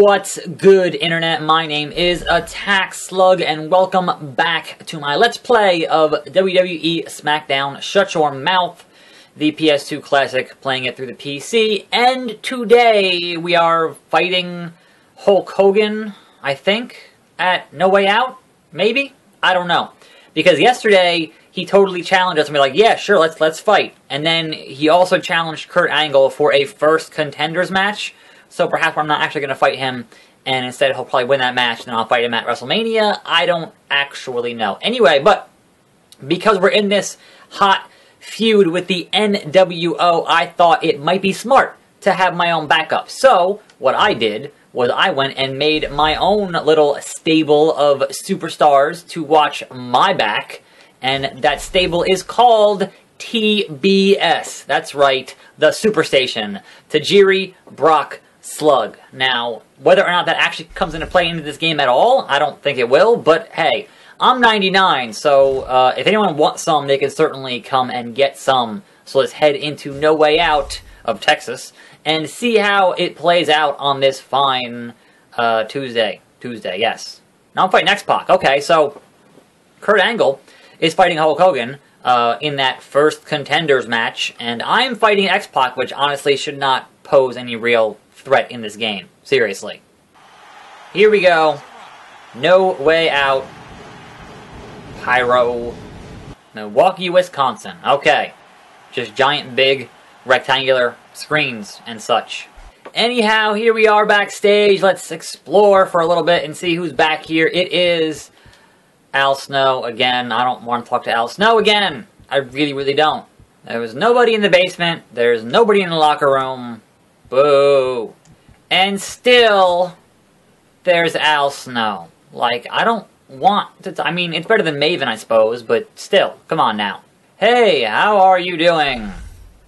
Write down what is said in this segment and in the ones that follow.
What's good, Internet? My name is Attack Slug, and welcome back to my Let's Play of WWE SmackDown Shut Your Mouth, the PS2 classic, playing it through the PC. And today we are fighting Hulk Hogan, I think, at No Way Out? Maybe? I don't know. Because yesterday he totally challenged us and we're like, yeah, sure, let's fight. And then he also challenged Kurt Angle for a first contenders match. So perhaps I'm not actually going to fight him, and instead he'll probably win that match, and then I'll fight him at WrestleMania. I don't actually know. Anyway, but because we're in this hot feud with the NWO, I thought it might be smart to have my own backup. So what I did was I went and made my own little stable of superstars to watch my back, and that stable is called TBS. That's right, the Superstation. Tajiri, Brock, Slug. Now, whether or not that actually comes into play into this game at all, I don't think it will, but hey, I'm 99, so if anyone wants some, they can certainly come and get some. So let's head into No Way Out of Texas and see how it plays out on this fine Tuesday. Tuesday, yes. Now I'm fighting X-Pac. Okay, so Kurt Angle is fighting Hulk Hogan in that first contenders match, and I'm fighting X-Pac, which honestly should not pose any real threat in this game. Seriously. Here we go. No Way Out. Pyro. Milwaukee, Wisconsin. Okay. Just giant, big, rectangular screens and such. Anyhow, here we are backstage. Let's explore for a little bit and see who's back here. It is Al Snow again. I don't want to talk to Al Snow again. I really, really don't. There was nobody in the basement. There's nobody in the locker room. Boo. And still, there's Al Snow. Like, I don't want to... I mean, it's better than Maven, I suppose, but still, come on now. Hey, how are you doing?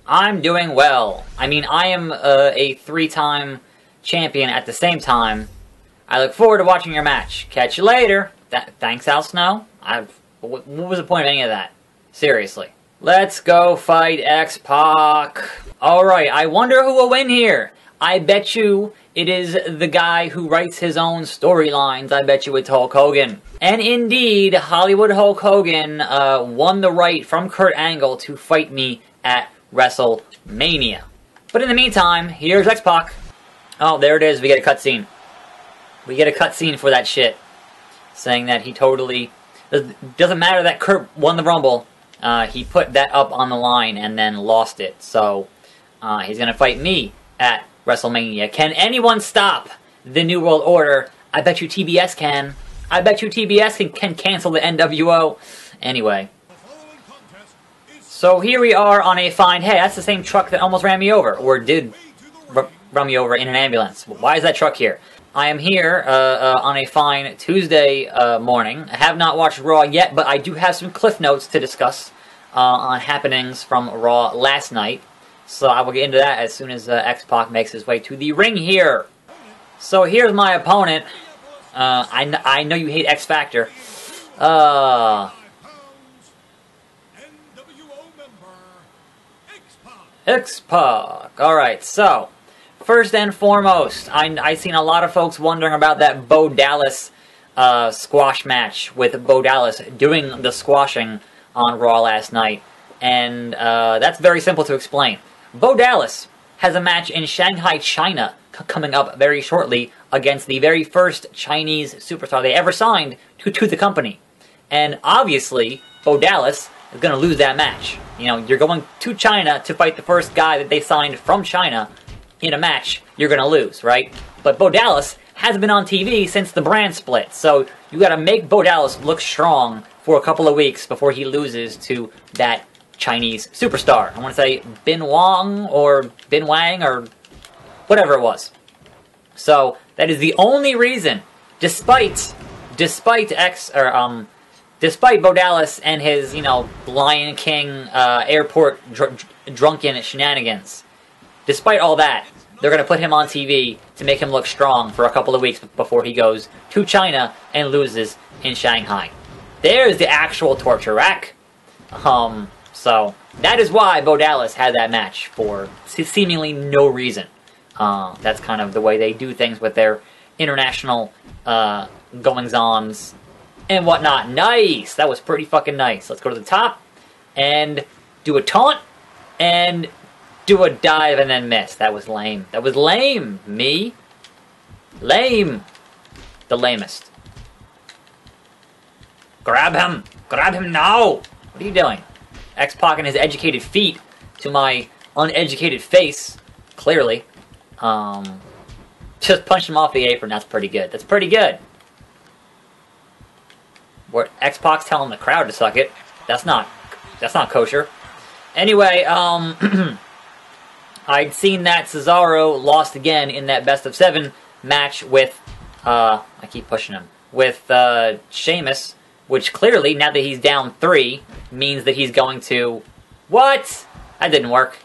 I'm doing well. I mean, I am a three-time champion at the same time. I look forward to watching your match. Catch you later. Thanks, Al Snow. What was the point of any of that? Seriously. Let's go fight X-Pac. Alright, I wonder who will win here. I bet you it is the guy who writes his own storylines. I bet you it's Hulk Hogan. And indeed, Hollywood Hulk Hogan won the right from Kurt Angle to fight me at WrestleMania. But in the meantime, here's X-Pac. Oh, there it is. We get a cutscene. We get a cutscene for that shit. Saying that he totally... Doesn't matter that Kurt won the Rumble. He put that up on the line and then lost it. So, he's going to fight me at WrestleMania. Can anyone stop the New World Order? I bet you TBS can. I bet you TBS can cancel the NWO. Anyway. So here we are on a fine... Hey, that's the same truck that almost ran me over. Or did run me over in an ambulance. Why is that truck here? I am here on a fine Tuesday morning. I have not watched Raw yet, but I do have some cliff notes to discuss on happenings from Raw last night. So I will get into that as soon as X-Pac makes his way to the ring here. So here's my opponent. I know you hate X Factor. X-Pac. Alright, so first and foremost, I've seen a lot of folks wondering about that Bo Dallas squash match with Bo Dallas doing the squashing on Raw last night. And that's very simple to explain. Bo Dallas has a match in Shanghai, China coming up very shortly against the very first Chinese superstar they ever signed to the company. And obviously, Bo Dallas is going to lose that match. You know, you're going to China to fight the first guy that they signed from China in a match, you're going to lose, right? But Bo Dallas hasn't been on TV since the brand split, so you got to make Bo Dallas look strong for a couple of weeks before he loses to that Chinese superstar. I want to say Bin Wang or Bin Wang or whatever it was. So that is the only reason, despite Bo Dallas and his, you know, Lion King airport drunken shenanigans. Despite all that, they're going to put him on TV to make him look strong for a couple of weeks before he goes to China and loses in Shanghai. There's the actual torture rack. So, that is why Bo Dallas had that match for seemingly no reason. That's kind of the way they do things with their international goings-ons and whatnot. Nice! That was pretty fucking nice. Let's go to the top and do a taunt and do a dive and then miss. That was lame. That was lame. Me? Lame. The lamest. Grab him! Grab him now! What are you doing? X-Pac and his educated feet to my uneducated face. Clearly. Just punched him off the apron. That's pretty good. That's pretty good. What X-Pac's telling the crowd to suck it. That's not kosher. Anyway, I'd seen that Cesaro lost again in that best of 7 match with, I keep pushing him, with Sheamus, which clearly, now that he's down 3, means that he's going to... What? That didn't work.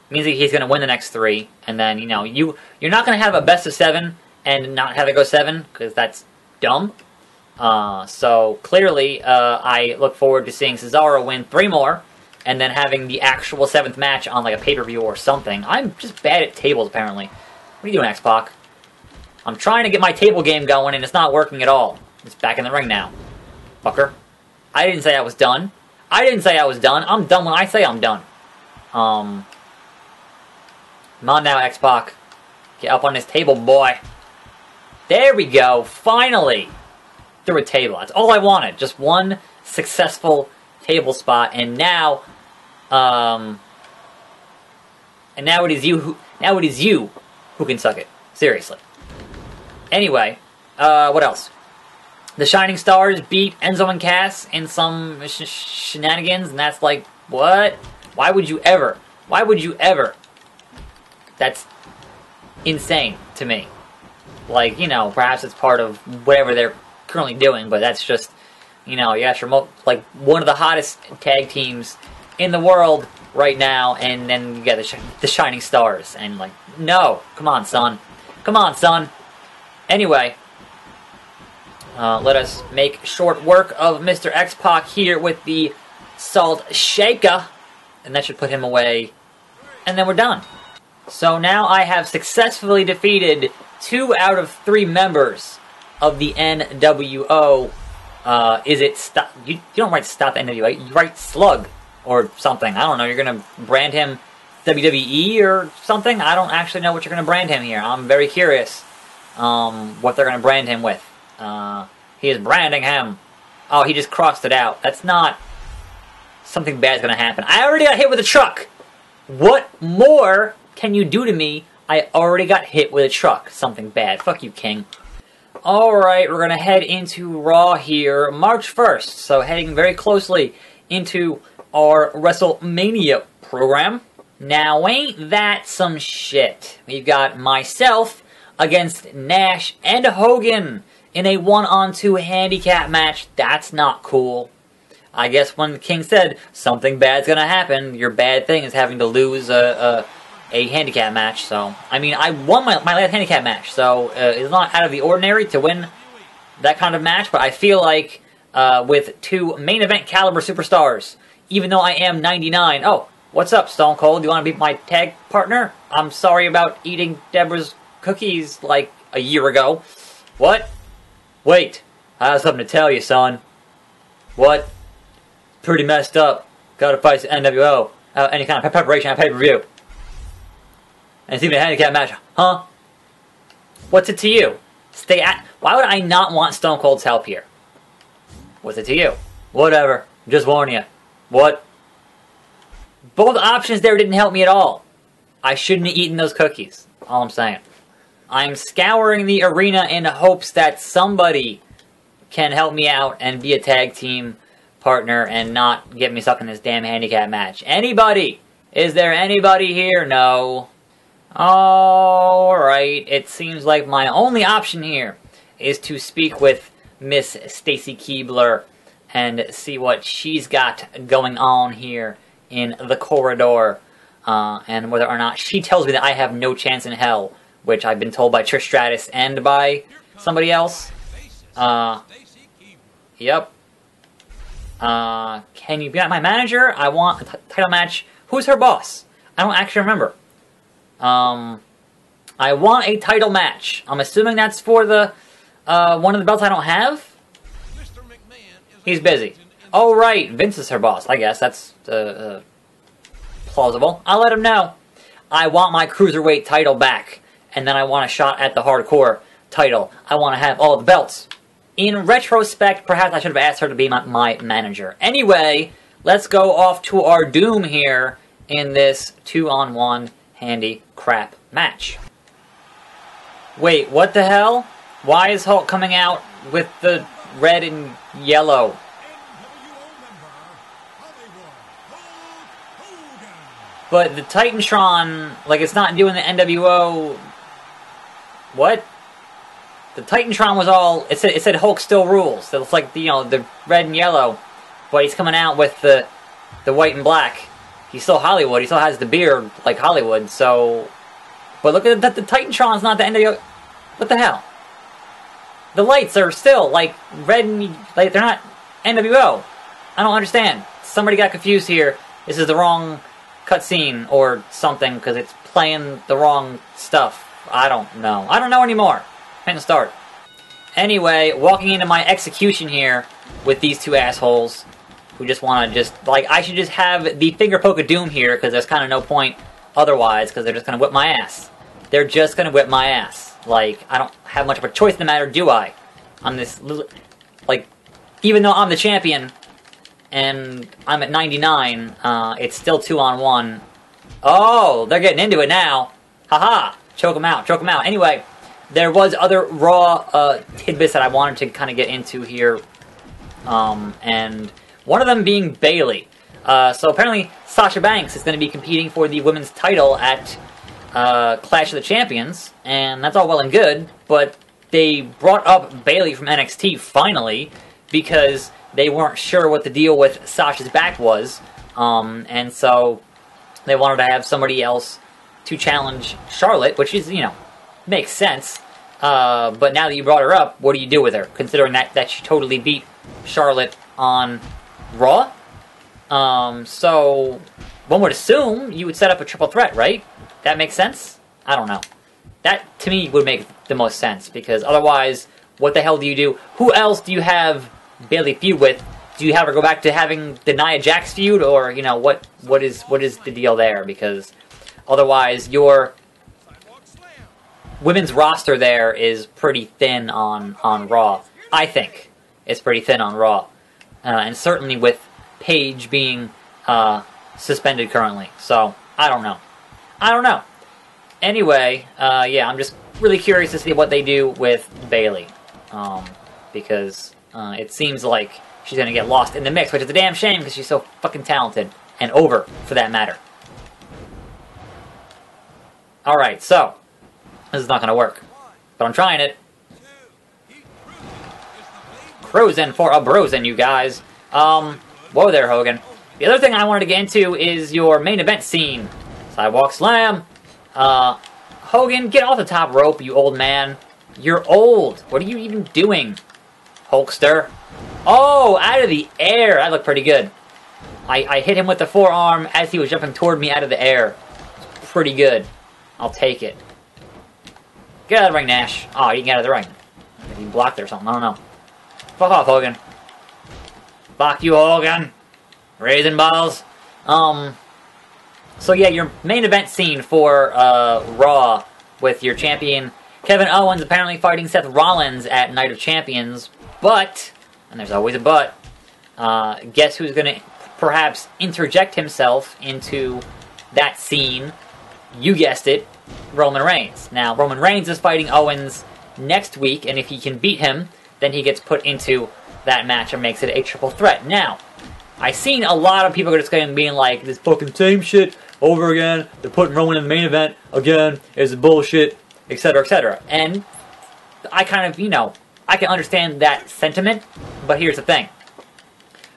Means that he's going to win the next 3, and then, you know, you're not going to have a best of 7 and not have it go 7, because that's dumb. So, clearly, I look forward to seeing Cesaro win 3 more, and then having the actual 7th match on, like, a pay-per-view or something. I'm just bad at tables, apparently. What are you doing, X-Pac? I'm trying to get my table game going, and it's not working at all. It's back in the ring now. Fucker. I didn't say I was done. I didn't say I was done. I'm done when I say I'm done. Come on now, X-Pac. Get up on this table, boy. There we go. Finally. Through a table. That's all I wanted. Just one successful table spot, and now, it is you who can suck it. Seriously. Anyway, what else? The Shining Stars beat Enzo and Cass in some shenanigans, and that's like, what? Why would you ever? Why would you ever? That's insane to me. Like, you know, perhaps it's part of whatever they're currently doing, but that's just, you know, you got your like one of the hottest tag teams in the world right now, and then you got the Shining Stars, and like, no, come on, son, come on, son. Anyway, let us make short work of Mr. X-Pac here with the Salt Shaker, and that should put him away, and then we're done. So now I have successfully defeated 2 out of 3 members of the NWO. Is it stop? You don't write stop NWO. You write slug or something. I don't know. You're gonna brand him WWE or something. I don't actually know what you're gonna brand him here. I'm very curious. What they're gonna brand him with. He is branding him. Oh, he just crossed it out. That's not something bad's gonna happen. I already got hit with a truck. What more can you do to me? I already got hit with a truck. Something bad. Fuck you, King. Alright, we're going to head into Raw here, March 1st. So heading very closely into our WrestleMania program. Now, ain't that some shit? We've got myself against Nash and Hogan in a 1-on-2 handicap match. That's not cool. I guess when the King said something bad's going to happen, your bad thing is having to lose a handicap match. So, I mean, I won my last handicap match, so it's not out of the ordinary to win that kind of match, but I feel like with 2 main event caliber superstars, even though I am 99, oh, what's up, Stone Cold? Do you want to be my tag partner? I'm sorry about eating Deborah's cookies like a year ago. What? Wait, I have something to tell you, son. What? Pretty messed up. Gotta fight the NWO. Any kind of preparation at pay-per-view. And it's even a handicap match. Huh? What's it to you? Why would I not want Stone Cold's help here? What's it to you? Whatever. Just warning you. What? Both options there didn't help me at all. I shouldn't have eaten those cookies. All I'm saying. I'm scouring the arena in hopes that somebody can help me out and be a tag team partner and not get me stuck in this damn handicap match. Anybody? Is there anybody here? No. Alright, it seems like my only option here is to speak with Miss Stacy Keibler and see what she's got going on here in the corridor, and whether or not she tells me that I have no chance in hell, which I've been told by Trish Stratus and by somebody else. Yep. Can you be my manager? I want a title match. Who's her boss? I don't actually remember. I want a title match. I'm assuming that's for the one of the belts I don't have. He's busy. Oh, right. Vince is her boss. I guess that's plausible. I'll let him know. I want my Cruiserweight title back. And then I want a shot at the Hardcore title. I want to have all the belts. In retrospect, perhaps I should have asked her to be my manager. Anyway, let's go off to our doom here in this 2-on-1 handicap match. Wait, what the hell? Why is Hulk coming out with the red and yellow? But the Titantron, like, it's not doing the NWO... What? The Titantron was all... It said Hulk still rules. So it's like, you know, the red and yellow. But he's coming out with the white and black. He's still Hollywood. He still has the beard like Hollywood, so... But look at that, the Titantron's not the NWO... What the hell? The lights are still, like, red and... Like, they're not NWO. I don't understand. Somebody got confused here. This is the wrong cutscene or something, because it's playing the wrong stuff. I don't know. I don't know anymore. Time to start. Anyway, walking into my execution here with these two assholes who just want to just... Like, I should just have the finger poke of doom here, because there's kind of no point otherwise, because they're just going to whip my ass. They're just going to whip my ass. Like, I don't have much of a choice in the matter, do I? I'm this little... Like, even though I'm the champion, and I'm at 99, it's still 2-on-1. Oh, they're getting into it now. Haha! Choke them out, choke them out. Anyway, there was other Raw tidbits that I wanted to kind of get into here. And one of them being Bayley. So apparently Sasha Banks is going to be competing for the women's title at Clash of the Champions. And that's all well and good, but they brought up Bayley from NXT finally because they weren't sure what the deal with Sasha's back was. And so they wanted to have somebody else to challenge Charlotte, which is, you know, makes sense. But now that you brought her up, what do you do with her? Considering that she totally beat Charlotte on Raw? So one would assume you would set up a triple threat, right? That makes sense? I don't know. That, to me, would make the most sense, because otherwise, what the hell do you do? Who else do you have Bayley feud with? Do you have her go back to having the Nia Jax feud, or, you know, what is the deal there? Because otherwise, your women's roster there is pretty thin on Raw. I think it's pretty thin on Raw. And certainly with Paige being suspended currently. So, I don't know. I don't know. Anyway, yeah, I'm just really curious to see what they do with Bayley. Because it seems like she's going to get lost in the mix, which is a damn shame because she's so fucking talented. And over, for that matter. Alright, so, this is not going to work. But I'm trying it. Cruising for a bruising, you guys. Whoa there, Hogan. The other thing I wanted to get into is your main event scene. Sidewalk slam. Hogan, get off the top rope, you old man. You're old. What are you even doing, Hulkster? Oh, out of the air. That looked pretty good. I hit him with the forearm as he was jumping toward me out of the air. Pretty good. I'll take it. Get out of the ring, Nash. Oh, you can get out of the ring. He blocked it or something. I don't know. Fuck off, Hogan. Fuck you, Hogan. Raisin balls. So yeah, your main event scene for Raw with your champion Kevin Owens apparently fighting Seth Rollins at Night of Champions, but, and there's always a but, guess who's going to perhaps interject himself into that scene? You guessed it, Roman Reigns. Now, Roman Reigns is fighting Owens next week, and if he can beat him, then he gets put into that match and makes it a triple threat. Now, I've seen a lot of people just being like, this fucking same shit over again, they're putting Roman in the main event again, it's bullshit, etc., etc. And I kind of, you know, I can understand that sentiment, but here's the thing.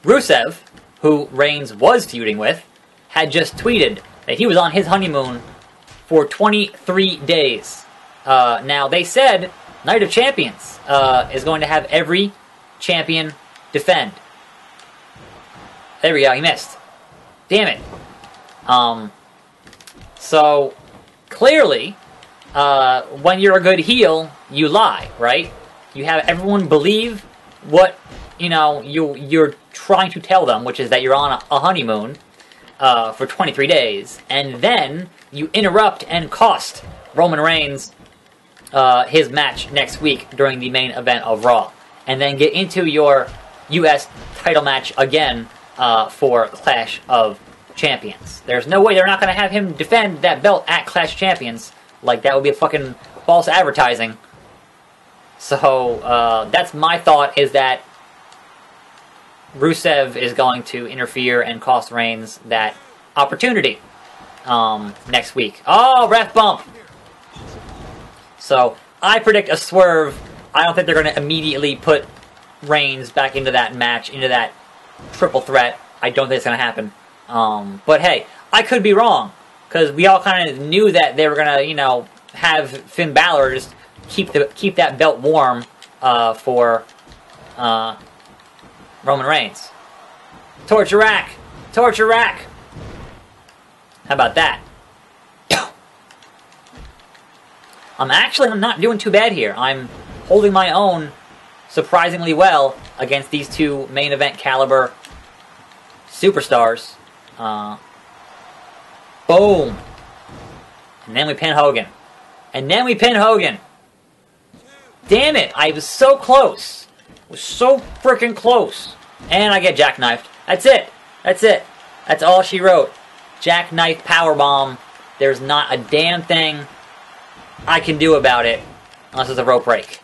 Rusev, who Reigns was feuding with, had just tweeted that he was on his honeymoon for 23 days. Now, they said Night of Champions is going to have every champion defend. There we go, he missed. Damn it. So, clearly, when you're a good heel, you lie, right? You have everyone believe what, you're trying to tell them, which is that you're on a honeymoon for 23 days, and then you interrupt and cost Roman Reigns his match next week during the main event of Raw, and then get into your U.S. title match again for Clash of Champions. There's no way they're not going to have him defend that belt at Clash of Champions. Like, that would be a fucking false advertising. So, that's my thought, is that Rusev is going to interfere and cost Reigns that opportunity next week. Oh, ref bump! So, I predict a swerve. I don't think they're going to immediately put Reigns back into that match, into that triple threat. I don't think it's going to happen. But hey, I could be wrong, because we all kind of knew that they were going to, have Finn Balor just keep that belt warm for Roman Reigns. Torture rack! Torture rack! How about that? I'm not doing too bad here. I'm holding my own surprisingly well against these two main event caliber superstars. Boom! And then we pin Hogan. And then we pin Hogan! Damn it! I was so close! I was so freaking close! And I get jackknifed. That's it! That's it! That's all she wrote. Jackknife powerbomb. There's not a damn thing I can do about it unless it's a rope break.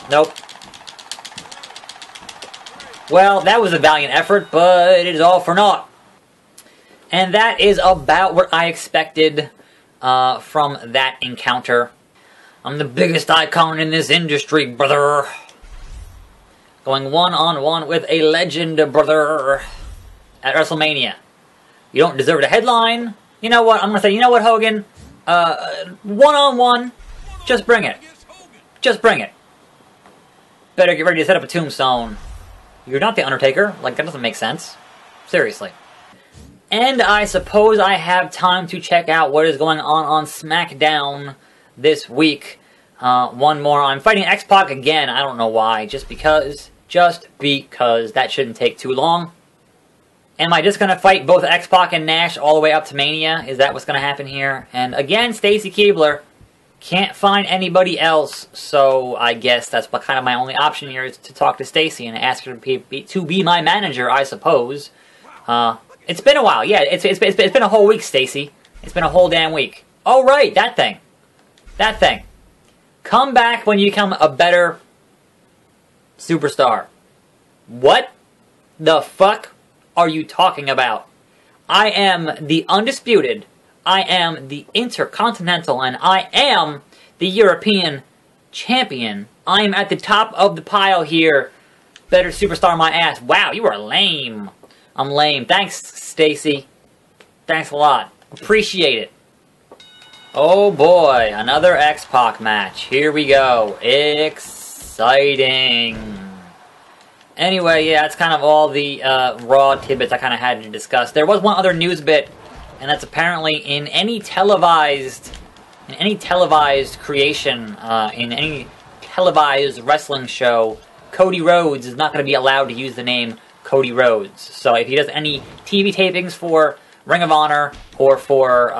Nope. Well, that was a valiant effort, but it is all for naught. And that is about what I expected from that encounter. I'm the biggest icon in this industry, brother. Going one-on-one with a legend, brother, at WrestleMania. You don't deserve a headline. You know what? I'm going to say, you know what, Hogan? One-on-one. Just bring it. Just bring it. Better get ready to set up a tombstone. You're not The Undertaker. Like, that doesn't make sense. Seriously. And I suppose I have time to check out what is going on SmackDown this week. One more. I'm fighting X-Pac again. I don't know why. Just because. Just because. That shouldn't take too long. Am I just going to fight both X-Pac and Nash all the way up to Mania? Is that what's going to happen here? And again, Stacy Keibler. Can't find anybody else, so I guess that's kind of my only option here, is to talk to Stacy and ask her to be my manager, I suppose. It's been a while. Yeah, it's been a whole week, Stacy. It's been a whole damn week. Oh, right, that thing. That thing. Come back when you become a better superstar. What the fuck are you talking about? I am the undisputed, I am the Intercontinental, and I am the European Champion. I am at the top of the pile here. Better superstar my ass. Wow, you are lame. I'm lame. Thanks, Stacy. Thanks a lot. Appreciate it. Oh boy, another X-Pac match. Here we go. Exciting. Anyway, yeah, that's kind of all the Raw tidbits I kind of had to discuss. There was one other news bit, and that's apparently in any televised creation, in any televised wrestling show, Cody Rhodes is not going to be allowed to use the name Cody Rhodes. So if he does any TV tapings for Ring of Honor or for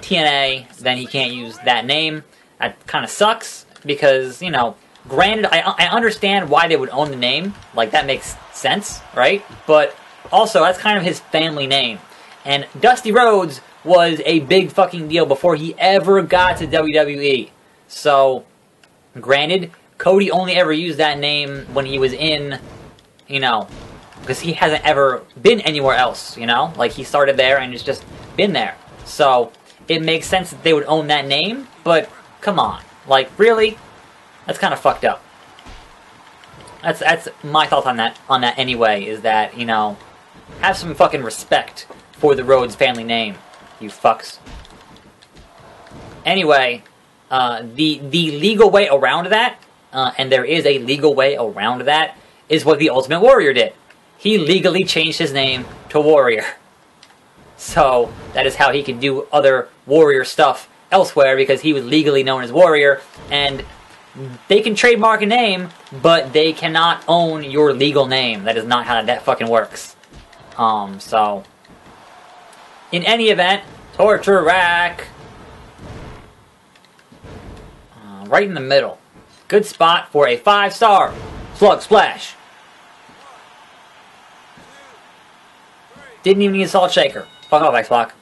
TNA, then he can't use that name. That kind of sucks because, you know, granted, I understand why they would own the name. Like, that makes sense, right? But also, that's kind of his family name. And Dusty Rhodes was a big fucking deal before he ever got to WWE. So, granted, Cody only ever used that name when he was in, you know, because he hasn't ever been anywhere else, you know? Like, he started there and has just been there. So, it makes sense that they would own that name, but come on. Like, really? That's kind of fucked up. That's my thoughts on that anyway, is that, you know, have some fucking respect for the Rhodes family name, you fucks. Anyway, the legal way around that, and there is a legal way around that, is what the Ultimate Warrior did. He legally changed his name to Warrior. So, that is how he can do other Warrior stuff elsewhere because he was legally known as Warrior, and they can trademark a name, but they cannot own your legal name. That is not how that fucking works. So... in any event, Torture Rack. Right in the middle. Good spot for a 5-star. Slug Splash. Didn't even need a Salt Shaker. Fuck off, X-Pac.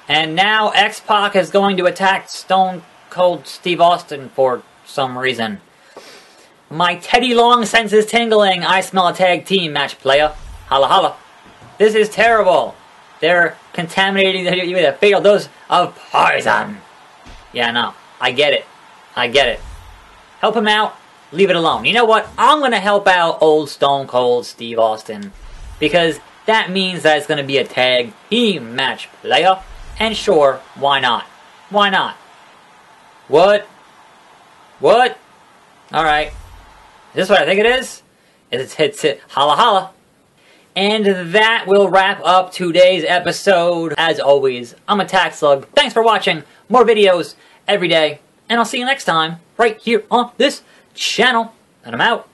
And now X-Pac is going to attack Stone Cold Steve Austin for some reason. My Teddy Long senses tingling. I smell a tag team match, playa. Holla holla. This is terrible. They're contaminating you with a fatal dose of poison. Yeah, no. I get it. I get it. Help him out. Leave it alone. You know what? I'm going to help out old Stone Cold Steve Austin. Because that means that it's going to be a tag team match, playa. And sure, why not? Why not? What? What? Alright. Is this what I think it is? It's holla holla. And that will wrap up today's episode. As always, I'm Attack Slug. Thanks for watching. More videos every day. And I'll see you next time, right here on this channel. And I'm out.